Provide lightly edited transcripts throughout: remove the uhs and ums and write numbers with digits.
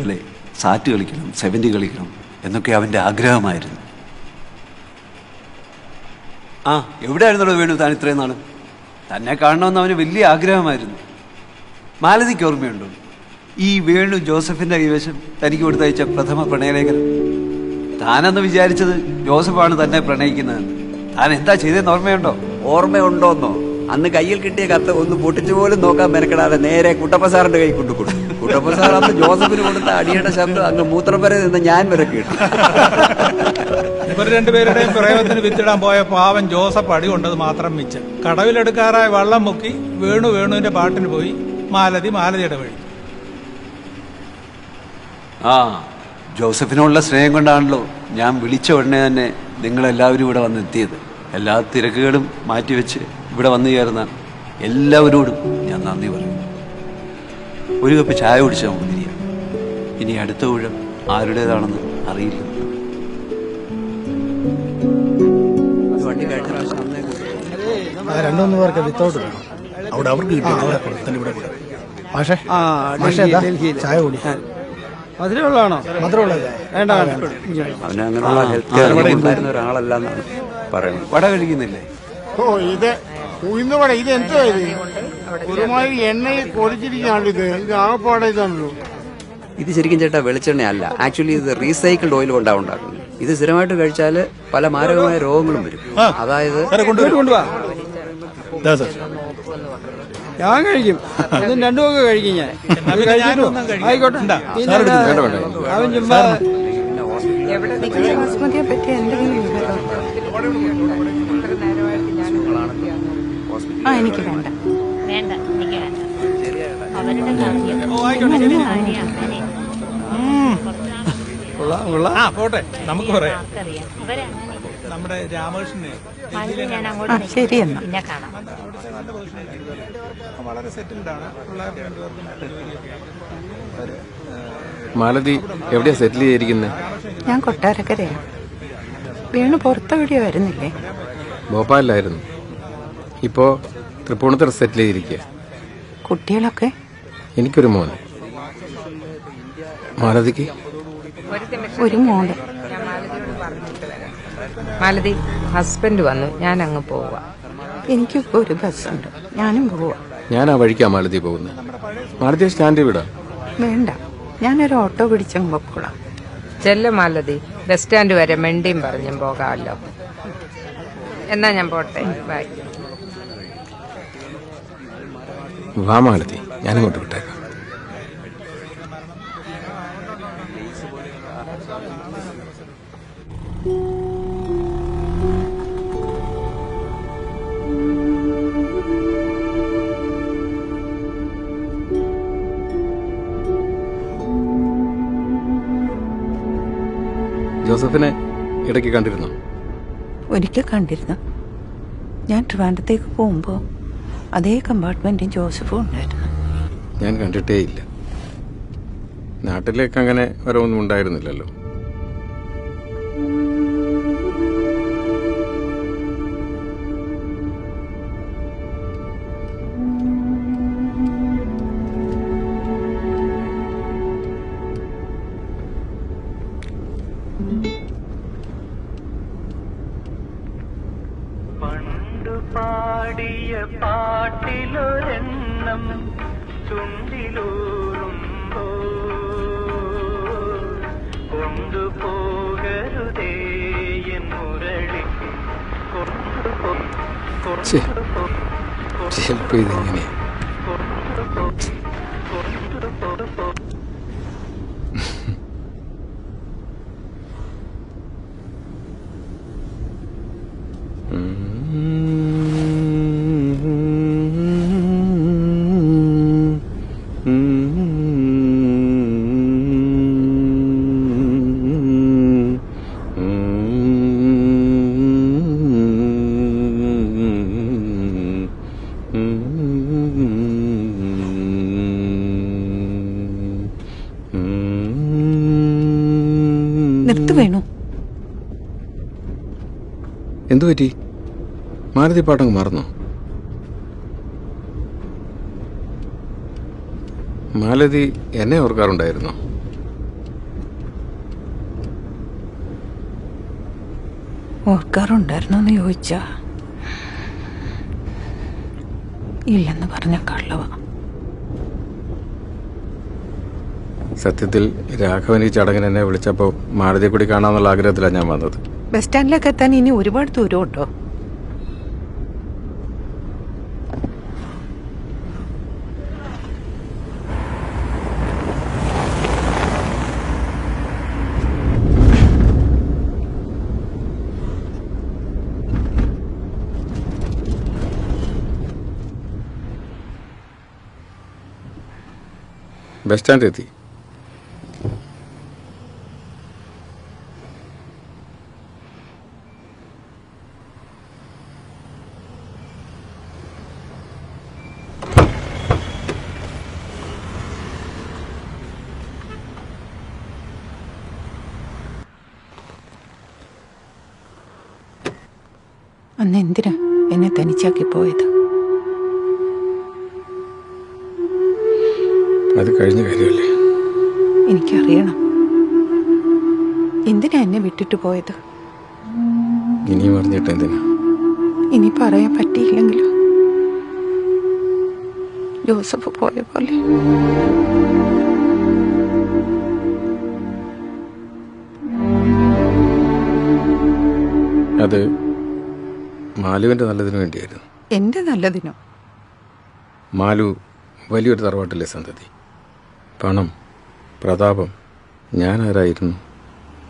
അല്ലേ, സാറ്റ് കളിക്കണം, 70 കളിക്കണം എന്നൊക്കെ അവൻ്റെ ആഗ്രഹമായിരുന്നു. ആ, എവിടെയായിരുന്നോ വേണു താൻ ഇത്രയും നാളും? തന്നെ കാണണമെന്ന് അവന് വലിയ ആഗ്രഹമായിരുന്നു. മാലതിക്ക് ഓർമ്മയുണ്ടോ ഈ വേണു ജോസഫിൻ്റെ കൈവശം തനിക്ക് കൊടുത്തയച്ച പ്രഥമ പ്രണയലേഖനം? താനെന്ന് വിചാരിച്ചത് ജോസഫാണ് തന്നെ പ്രണയിക്കുന്നതെന്ന്. താൻ എന്താ ചെയ്തതെന്ന് ഓർമ്മയുണ്ടോ? ഓർമ്മയുണ്ടോന്നോ? അന്ന് കയ്യിൽ കിട്ടിയ കത്ത് ഒന്ന് പൊട്ടിച്ചു പോലും നോക്കാൻ മെനക്കെടാതെ നേരെ കുട്ടപ്പ സാറിന്റെ കൈ കൊണ്ടുകൊടുത്തു. കുട്ടപ്പ സാർ അന്ന് ജോസഫിന് കൊടുത്ത അടിയുടെ ശബ്ദം അങ്ങ് മൂത്രം വരെ നിന്ന് ഞാൻ വരെ കേട്ടു. ഇവർ രണ്ടുപേരുടെയും പ്രേമത്തിന് വിത്തിടാൻ പോയ പാവൻ ജോസഫ് അടി കൊണ്ടത് മാത്രം മിച്ചം. കടവിലെടുക്കാറായ വള്ളം മുക്കി വേണുവിന്റെ പാട്ടിന് പോയി, മാലതിയുടെ വഴി. ആ, ജോസഫിനോടുള്ള സ്നേഹം കൊണ്ടാണല്ലോ ഞാൻ വിളിച്ച ഉടനെ തന്നെ നിങ്ങളെല്ലാവരും ഇവിടെ വന്നെത്തിയത്. എല്ലാ തിരക്കുകളും മാറ്റിവെച്ച് ഇവിടെ വന്നു ചേർന്ന എല്ലാവരോടും ഞാൻ നന്ദി പറയുന്നു. ഒരു കപ്പ് ചായ കുടിച്ച് നമുക്ക് തിരിയാം. ഇനി അടുത്ത ഊഴം ആരുടേതാണെന്ന് അറിയില്ല. രണ്ടു പേർക്ക് വിത്തൗട്ട് വേണം. അവിടെ അവർക്ക് ചായ കുടി. മധുരമുള്ളതാണോ? മധുരമുള്ളത് വേണ്ട. അവനങ്ങനെയുള്ള ഹെൽത്ത് കെയർ ഉണ്ടായിരുന്ന ഒരാളല്ലാന്നാണ് പറയുന്നത്. വട കഴിക്കുന്നില്ലേ? ഓ, ഇത് ഉഴുന്നുവട. ഇത് എന്താ ഇത്? ഒരുമാതിരി എണ്ണയിൽ പൊടിച്ചിരിക്കുകയാണ്. ഇത് ആകപ്പാടെ ഇതാണല്ലോ. ഇത് ശരിക്കും ചേട്ടാ വെളിച്ചെണ്ണയല്ല. ആക്ച്വലി ഇത് റീസൈക്കിൾഡ് ഓയിൽ കൊണ്ടാണ് ഉണ്ടാക്കുന്നത്. ഇത് സ്ഥിരമായിട്ട് കഴിച്ചാൽ പല മാരകമായ രോഗങ്ങളും വരും. അതായത് ഞാൻ കഴിക്കും, അതും രണ്ടുമൊക്കെ കഴിക്കും. ഞാൻ ആയിക്കോട്ടെ. അവൻ ചുമ്മാ ബസുമതിയെ പറ്റി എന്തെങ്കിലും എനിക്ക് വേണ്ട. വേണ്ട, എനിക്ക് വേണ്ട. അവരുടെ കാര്യം പോട്ടെ, നമുക്ക് പറയാം. ഇവരങ്ങനെ നമ്മുടെ രാമകൃഷ്ണനെ ഞാൻ അങ്ങോട്ട് ശരി എന്നാ പിന്നെ കാണാം. വളരെ സെറ്റിൽഡ് ആണ്. മാലതി എവിടെയാ സെറ്റിൽ ചെയ്തിരിക്കുന്നത്? ഞാൻ കൊട്ടാരക്കരയാ. വേണു പുറത്തെവിടെയോ വരുന്നില്ലേ? ഭോപ്പാലിലായിരുന്നു. ഇപ്പോ തൃപ്പൂണിത്തുറ സെറ്റിൽ ചെയ്തിരിക്കുക. കുട്ടികളൊക്കെ? എനിക്കൊരു മോൻ. മാലതിക്ക് ഒരു മോള്. മാലതി, ഹസ്ബൻഡ് വന്നു, ഞാൻ അങ്ങ് പോവുക. എനിക്കിപ്പോ ഒരു ബസ്സുണ്ട്, ഞാനും പോവാ. ഞാൻ ആ വഴിക്കാ മാലതി പോകുന്നത്. മാലതി സ്റ്റാൻഡിൽ വിടാം. വേണ്ട, ഞാനൊരു ഓട്ടോ പിടിച്ചങ്ങ് പൊക്കോളാം. ചെല്ല മാലതി, ബസ് സ്റ്റാൻഡ് വരെ മെണ്ടിയും പറഞ്ഞും പോകാമല്ലോ. എന്നാ ഞാൻ പോട്ടെ, ബൈ. വാ മാലതി, ഞാനിങ്ങോട്ട് വിട്ടേക്കാം. ജോസഫിനെ ഇടയ്ക്ക് കണ്ടിരുന്നോ? ഒരിക്കൽ കണ്ടിരുന്നു. ഞാൻ ട്രിവാൻഡ്രത്തേക്ക് പോകുമ്പോ അതേ കമ്പാർട്ട്മെന്റിൽ ജോസഫും ഉണ്ടായിരുന്നു. ഞാൻ കണ്ടിട്ടേ ഇല്ല. നാട്ടിലേക്ക് അങ്ങനെ വരവൊന്നും ഉണ്ടായിരുന്നില്ലല്ലോ. പണ്ടു പാടിയ പാട്ടിലൊരെണ്ണം ചുണ്ടിലൂറുമ്പോ കൊണ്ടുപോകരുതേ എൻ മുരളിക്ക് ചിലപ്പോ ഇതെങ്ങനെ നിർത്ത് വേണു. എന്തു പറ്റി? മാലതി പാട്ടങ്ങ് മറന്നോ? മാലതി എന്നെ ഓർക്കാറുണ്ടായിരുന്നോ? ഓർക്കാറുണ്ടായിരുന്നോ എന്ന് ചോദിച്ചാ ഇല്ലെന്ന് പറഞ്ഞ കള്ളവ. സത്യത്തിൽ രാഘവൻ ഈ ചടങ്ങിന് എന്നെ വിളിച്ചപ്പോൾ മാരുതിയെ കൂടി കാണാമെന്നുള്ള ആഗ്രഹത്തിലാണ് ഞാൻ വന്നത്. ബസ് സ്റ്റാൻഡിലേക്ക് എത്താൻ ഇനി ഒരുപാട് ദൂരം ഉണ്ടോ? ബസ് സ്റ്റാൻഡിലെത്തി. അന്ന് എന്തിനാ എന്നെ തനിച്ചാക്കി പോയത്? അത് കഴിഞ്ഞ കാര്യമല്ലേ. എനിക്കറിയണം എന്തിനാ എന്നെ വിട്ടിട്ട് പോയത്. ഇനിയും അറിഞ്ഞിട്ട് എന്തിനാ? ഇനി പറയാൻ പറ്റിയില്ലെങ്കിലോ? ജോസഫ് പോയ പോലെ. അത് മാലുവിന്റെ നല്ലതിനു വേണ്ടിയായിരുന്നു. എന്റെ നല്ലതിനോ? മാലു വലിയൊരു തറവാട്ടിലെ സന്തതി. പണം, പ്രതാപം. ഞാനാരായിരുന്നു?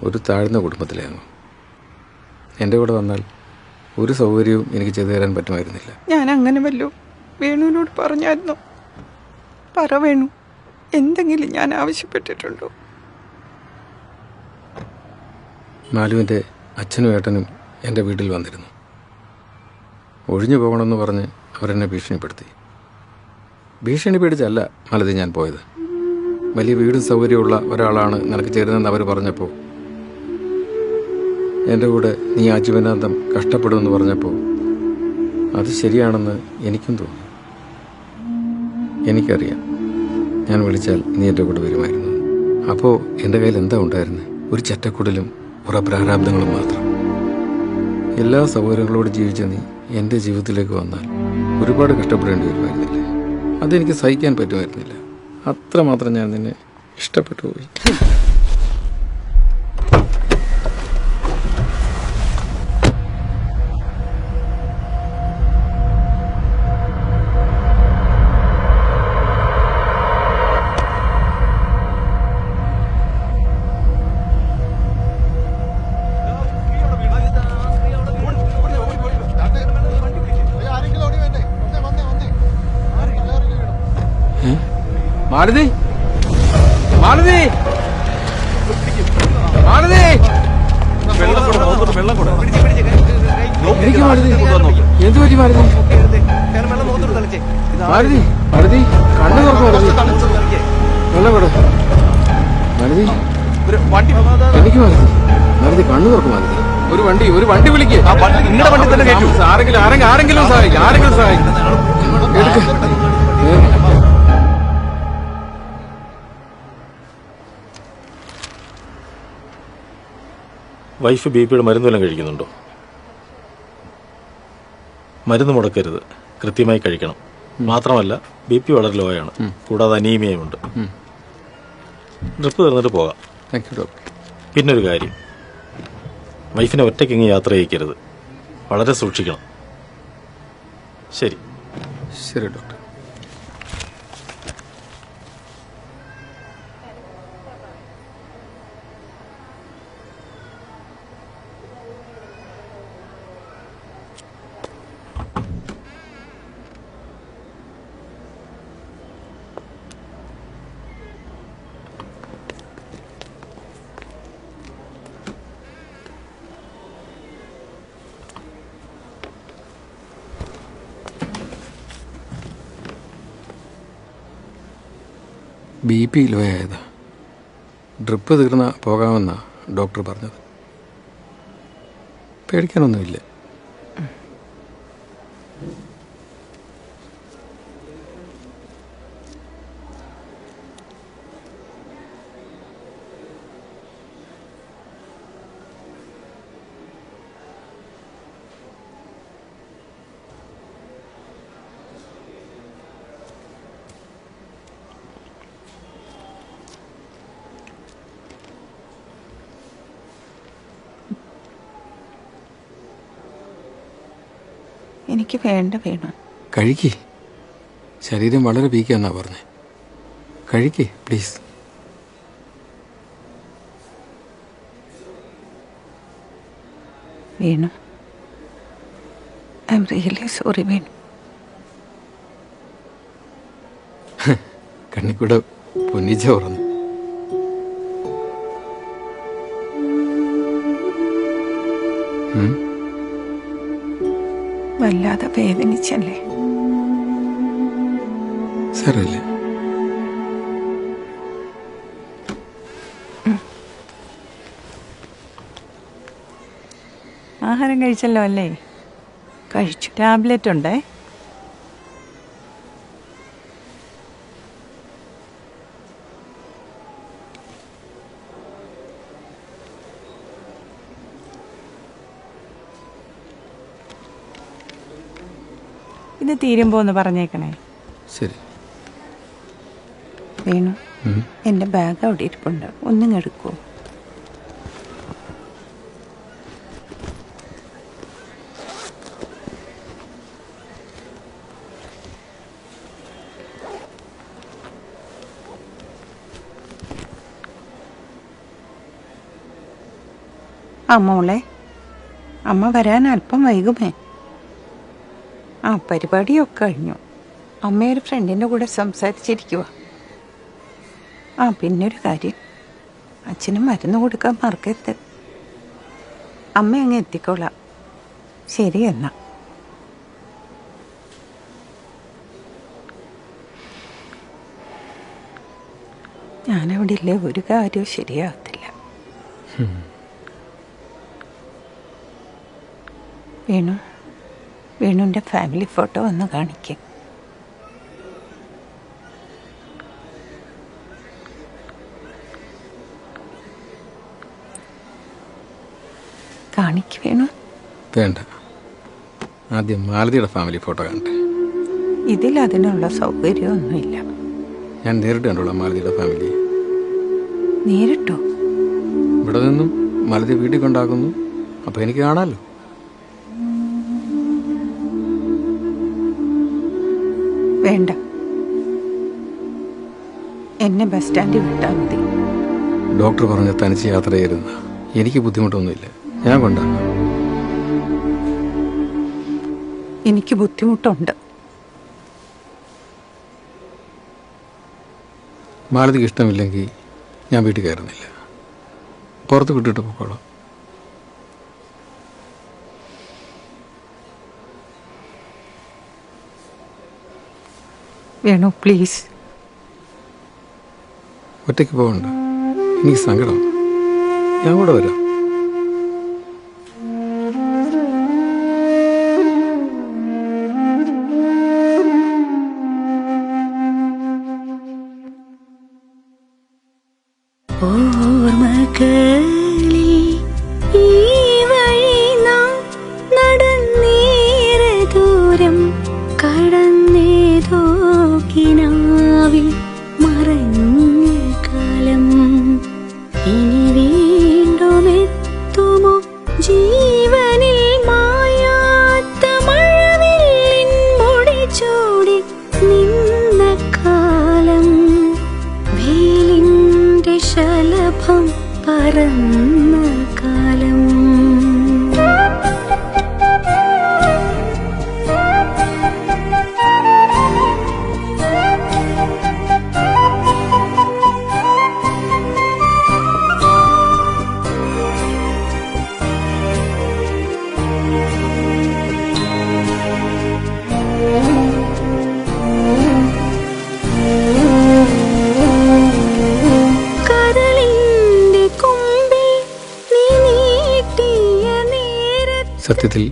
ഒരു താഴ്ന്ന കുടുംബത്തിലായിരുന്നു. എൻ്റെ കൂടെ വന്നാൽ ഒരു സൗകര്യവും എനിക്ക് ചെയ്തു തരാൻ പറ്റുമായിരുന്നില്ല. ഞാൻ അങ്ങനെ വല്ലോ വേണുവിനോട് പറഞ്ഞായിരുന്നു? പറ വേണു, എന്തെങ്കിലും ഞാൻ ആവശ്യപ്പെട്ടിട്ടുണ്ടോ? മാലുവിൻ്റെ അച്ഛനും ഏട്ടനും എൻ്റെ വീട്ടിൽ വന്നിരുന്നു. ഒഴിഞ്ഞു പോകണമെന്ന് പറഞ്ഞ് അവരെന്നെ ഭീഷണിപ്പെടുത്തി. ഭീഷണി പേടിച്ചല്ല മാലതി ഞാൻ പോയത്. വലിയ വീടും സൗകര്യമുള്ള ഒരാളാണ് നിനക്ക് ചേരുന്നതെന്ന് അവർ പറഞ്ഞപ്പോൾ, എൻ്റെ കൂടെ നീ ആജീവനാന്തം കഷ്ടപ്പെടുമെന്ന് പറഞ്ഞപ്പോൾ അത് ശരിയാണെന്ന് എനിക്കും തോന്നി. എനിക്കറിയാം ഞാൻ വിളിച്ചാൽ നീ എൻ്റെ കൂടെ വരുമായിരുന്നു. അപ്പോൾ എൻ്റെ കയ്യിൽ എന്താ ഉണ്ടായിരുന്നത്? ഒരു ചറ്റക്കുടലും കുറെ പ്രാരാബ്ദങ്ങളും മാത്രം. എല്ലാ സൗകര്യങ്ങളോട് ജീവിച്ച നീ എൻ്റെ ജീവിതത്തിലേക്ക് വന്നാൽ ഒരുപാട് കഷ്ടപ്പെടേണ്ടി വരുമായിരുന്നില്ലേ? അതെനിക്ക് സഹിക്കാൻ പറ്റുമായിരുന്നില്ല. അത്രമാത്രം ഞാൻ നിന്നെ ഇഷ്ടപ്പെട്ടു പോയി. മാരുതി, മാരുതി, മാരുതി, എനിക്ക് മാരുതി. എന്ത് പറ്റി മാരുതി? മാരുതി, മാരുതി, കണ്ണു തുറക്കും. മാരുതി, വെള്ളം കൊടു. മാരുതി, എനിക്ക് മാരുതി. മാരുതി, കണ്ണു തുറക്കും. മാരുതി, ഒരു വണ്ടി വിളിക്ക്. നിങ്ങളുടെ വണ്ടി തന്നെ കേട്ടു. ആരെങ്കിലും സഹായിക്കും. എടുക്ക. വൈഫ് ബി.പിയുടെ മരുന്നെല്ലാം കഴിക്കുന്നുണ്ടോ? മരുന്ന് മുടക്കരുത്, കൃത്യമായി കഴിക്കണം. മാത്രമല്ല ബി.പി വളരെ ലോ ആണ്, കൂടാതെ അനീമിയയുമുണ്ട്. ഡ്രിപ്പ് തീർന്നിട്ട് പോകാം. പിന്നൊരു കാര്യം, വൈഫിനെ ഒറ്റയ്ക്കിങ്ങ് യാത്ര ചെയ്യിക്കരുത്. വളരെ സൂക്ഷിക്കണം. ശരി. ശരി ഡോക്ടർ. ബി.പി ലോ ആയതാ. ഡ്രിപ്പ് തീർന്ന പോകാമെന്നാ ഡോക്ടർ പറഞ്ഞത്. പേടിക്കാനൊന്നുമില്ല. എനിക്ക് വേണ്ട വേണം. കഴിക്കേ. ശരീരം വളരെ വീക്കാന്നാ പറഞ്ഞേ. കഴിക്കേ please. Venu, I am really sorry Venu. കണ്ണിക്കൂടെ പൊന്നിച്ച പറഞ്ഞു. വല്ലാതെ വേദനിച്ചല്ലേ? സാരമില്ല. ആഹാരം കഴിച്ചല്ലോ അല്ലേ? കഴിച്ചു. ടാബ്ലറ്റ് ഉണ്ടേ. ഇത് തീരുമ്പോ ഒന്ന് പറഞ്ഞേക്കണേ. ശരി. വേണു, എൻ്റെ ബാഗ് അവിടെ ഇരിപ്പുണ്ട്, ഒന്നും എടുക്കുമോ? ആ മോളെ, അമ്മ വരാൻ അല്പം വൈകുമേ. ആ പരിപാടിയൊക്കെ കഴിഞ്ഞു. അമ്മയൊരു ഫ്രണ്ടിൻ്റെ കൂടെ സംസാരിച്ചിരിക്കുക. ആ പിന്നൊരു കാര്യം, അച്ഛനും മരുന്ന് കൊടുക്കാൻ മറക്കരുത്. അമ്മ അങ്ങ് എത്തിക്കോളാം. ശരി എന്നാ. ഞാനവിടെ ഇല്ലേ ഒരു കാര്യവും ശരിയാകത്തില്ല. വേണുവിൻ്റെ ഫാമിലി ഫോട്ടോ ഒന്ന് കാണിക്കും. കാണിക്ക് വേണു. വേണ്ട, ആദ്യം മാലതിയുടെ ഫാമിലി ഫോട്ടോ കാണട്ടെ. ഇതിൽ അതിനുള്ള സൗകര്യമൊന്നുമില്ല. ഞാൻ നേരിട്ട് കണ്ടോളാം മാലതിയുടെ ഫാമിലി. നേരിട്ടോ? ഇവിടെ നിന്നും മാലതി വീട്ടിൽ കൊണ്ടാക്കുന്നു, അപ്പോൾ എനിക്ക് കാണാമല്ലോ. വേണ്ട, എന്നെ ബസ് സ്റ്റാൻഡിൽ വിട്ടാൽ മതി. ഡോക്ടർ പറഞ്ഞ തനിച്ച് യാത്ര ചെയ്യരുന്ന. എനിക്ക് ബുദ്ധിമുട്ടൊന്നുമില്ല, ഞാൻ കൊണ്ടാക്കാം. എനിക്ക് ബുദ്ധിമുട്ടുണ്ട്. മാലതിക്ക് ഇഷ്ടമില്ലെങ്കിൽ ഞാൻ വീട്ടിൽ കയറുന്നില്ല, പുറത്ത് വിട്ടിട്ട് പോക്കോളാം. വേണു പ്ലീസ്. ഒറ്റയ്ക്ക് പോകണ്ട, എനിക്ക് സങ്കടം. ഞാൻ കൂടെ വരാം. സത്യത്തിൽ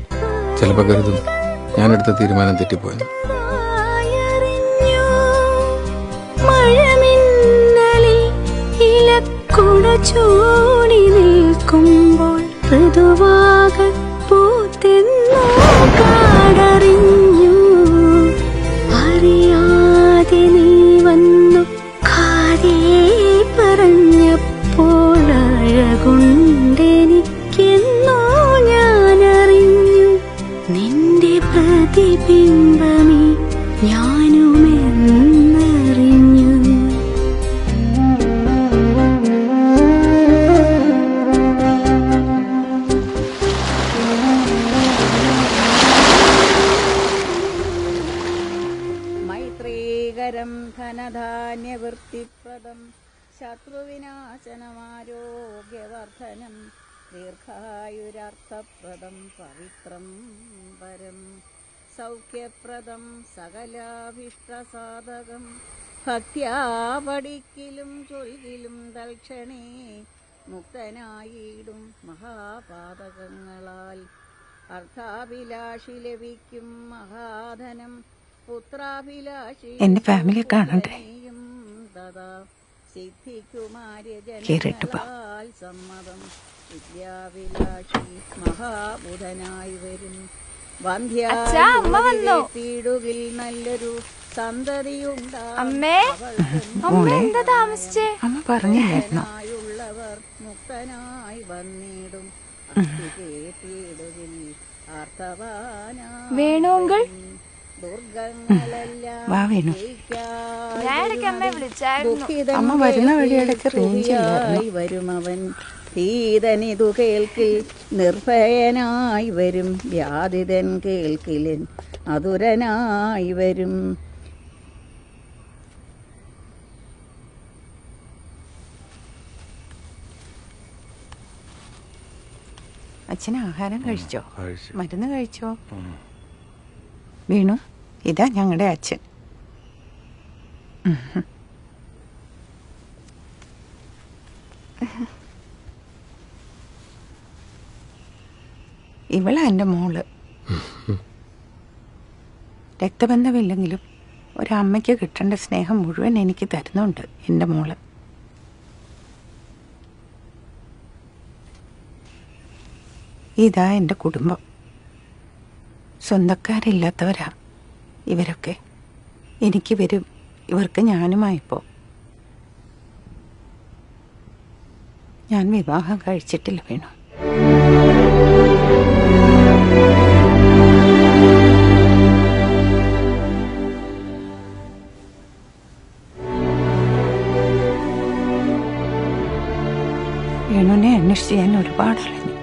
ചിലപ്പോൾ കരുതും ഞാനെടുത്ത തീരുമാനം തെറ്റിപ്പോയെന്ന്. ചൂടി നിൽക്കുമ്പോൾ മൃദുവാകെ പൂത്തെന്നോ കാടറിഞ്ഞു. അറിയാതെ നീ വന്നു കാതേ പറഞ്ഞപ്പോൾ അഴകുണ്ടെനിക്കെന്നോ ഞാനറിഞ്ഞു. നിന്റെ പ്രതി ബിംബമേ ഞാനുമെന്നറിഞ്ഞു. മൈത്രീകരം ധനധാന്യവൃത്തിപ്രദം ശത്രുവിനാശനമാരോഗ്യവർദ്ധനം ദീർഘായുരർത്ഥപ്രദം പവിത്രം പരം സൗഖ്യപ്രദം സകലാഭീഷ്ടസാധകം ഭക്ത്യാ പഠിക്കലും ചൊൽകിലും തൽക്ഷണേ മുക്തനായിടും മഹാപാതകങ്ങളാൽ അർത്ഥാഭിലാഷി ലഭിക്കും മഹാധനം പുത്രാഭിലാഷി എന്റെ ഫാമിലിയെ കാണണ്ടേ? തഥാ കേറിയിട്ട് പോ. സിദ്ധിക്കുമാര്യജനങ്ങളാൽ സമ്മതം വിദ്യാഭിലാഷി മഹാബുധനായി വരും വന്ധ്യാടുകിൽ നല്ലൊരു സന്തതിയുണ്ടായുള്ളവർ മുക്തനായി വന്നിടും കേട്ടിടുകിൽ ആർത്തവാനാ അമ്മ വരുന്ന വഴി ഇടയ്ക്ക് റേഞ്ച് വരുമവൻ ഭീതനിതു കേൾക്കിൽ നിർഭയനായി വരും വ്യാധിതൻ കേൾക്കിലൻ അതുരനായി വരും. അച്ഛന് ആഹാരം കഴിച്ചോ? മരുന്ന് കഴിച്ചോ? വീണു, ഇതാ ഞങ്ങളുടെ അച്ഛൻ. ഇവളാ എൻ്റെ മോള്. രക്തബന്ധമില്ലെങ്കിലും ഒരമ്മയ്ക്ക് കിട്ടേണ്ട സ്നേഹം മുഴുവൻ എനിക്ക് തരുന്നുണ്ട് എൻ്റെ മോള്. ഇതാ എൻ്റെ കുടുംബം. സ്വന്തക്കാരില്ലാത്തവരാ ഇവരൊക്കെ. എനിക്ക് വരും, ഇവർക്ക് ഞാനുമായിപ്പോ. ഞാൻ വിവാഹം കഴിച്ചിട്ടില്ല വേണു. വേണുവിനെ അന്വേഷിച്ച് ഞാൻ ഒരുപാട് അലഞ്ഞു.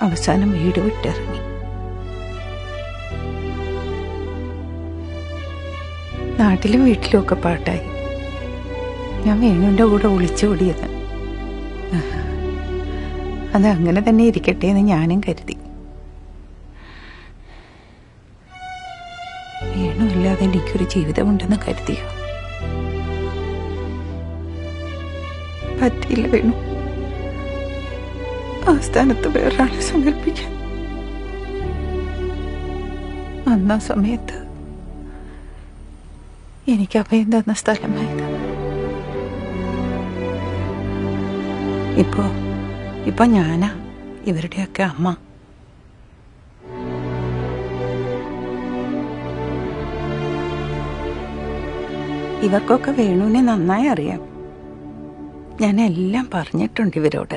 അവസാനം വീട് വിട്ടിറങ്ങി. നാട്ടിലും വീട്ടിലും ഒക്കെ പാട്ടായി. ഞാൻ വേണുവിൻ്റെ കൂടെ ഒളിച്ചോടിയത്. അത് അങ്ങനെ തന്നെ ഇരിക്കട്ടെ എന്ന് ഞാനും കരുതി. വേണുമില്ലാതെ എനിക്കൊരു ജീവിതമുണ്ടെന്ന് കരുതിയോ? പറ്റിയില്ല വേണു. ആ സ്ഥാനത്ത് വേറൊരാളെ സങ്കല്പിക്കാൻ. അന്നാ സമയത്ത് എനിക്ക് അഭയം തന്ന സ്ഥലമായത്. ഇപ്പൊ ഞാനാ ഇവരുടെയൊക്കെ അമ്മ. ഇവർക്കൊക്കെ വേണുവിനെ നന്നായി അറിയാം. ഞാൻ എല്ലാം പറഞ്ഞിട്ടുണ്ട് ഇവരോട്.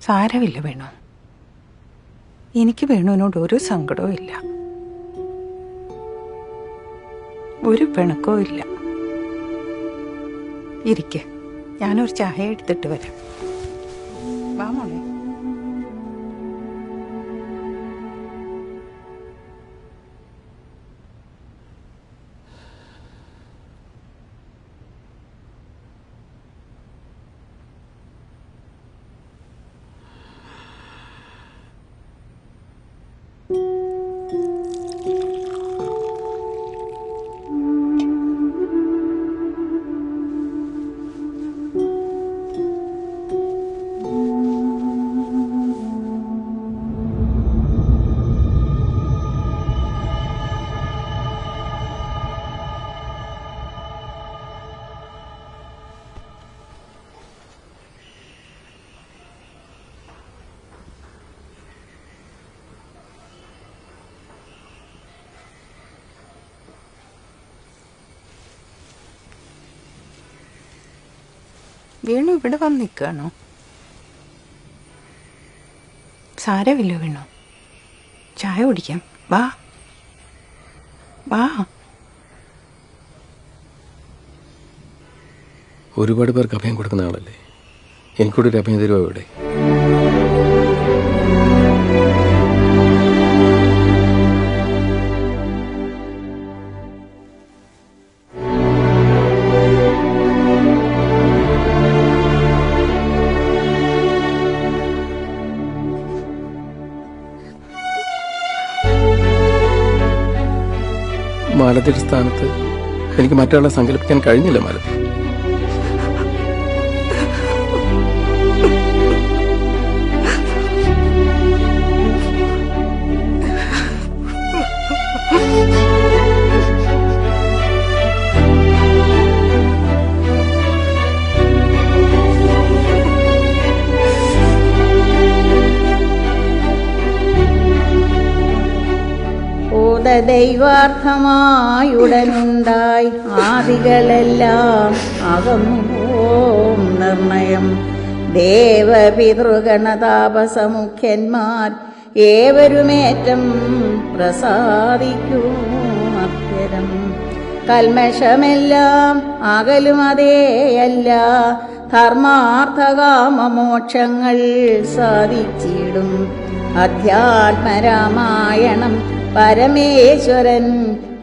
സാരമില്ല വേണു, എനിക്ക് വേണുവിനോട് ഒരു സങ്കടവും ഇല്ല, ഒരു പിണക്കവും ഇല്ല. ഇരിക്കെ, ഞാനൊരു ചായ എടുത്തിട്ട് വരാം. വാ മോളെ. വീണു ഇവിടെ വന്ന് നിൽക്കുകയാണോ? സാരമില്ല വീണു, ചായ കുടിക്കാം. വാ വാ. ഒരുപാട് പേർക്ക് അഭയം കൊടുക്കുന്ന ആളല്ലേ, എനിക്കൂടെ ഒരു അഭയം തരുമോ ഇവിടെ? മാലതിയുടെ സ്ഥാനത്ത് എനിക്ക് മറ്റൊരാളെ സങ്കല്പിക്കാൻ കഴിഞ്ഞില്ല മാലതി. ദൈവാർത്ഥമായുടനുണ്ടായി ആദികളെല്ലാം അകന്നുപോം നിർണയം. ദേവപിതൃഗണതാപസമുഖ്യന്മാർ ഏവരുമേറ്റം പ്രസാദിക്കും അഭ്യരം. കൽമഷമെല്ലാം അകലും അതേയല്ല, ധർമാർത്ഥകാമമോക്ഷങ്ങൾ സാധിച്ചിടും. അധ്യാത്മരാമായണം പരമേശ്വരൻ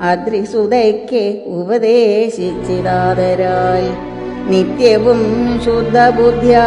അദ്രിസുതയ്ക്ക് ഉപദേശിച്ചിതാദരാൽ നിത്യവും ശുദ്ധബുദ്ധ്യാ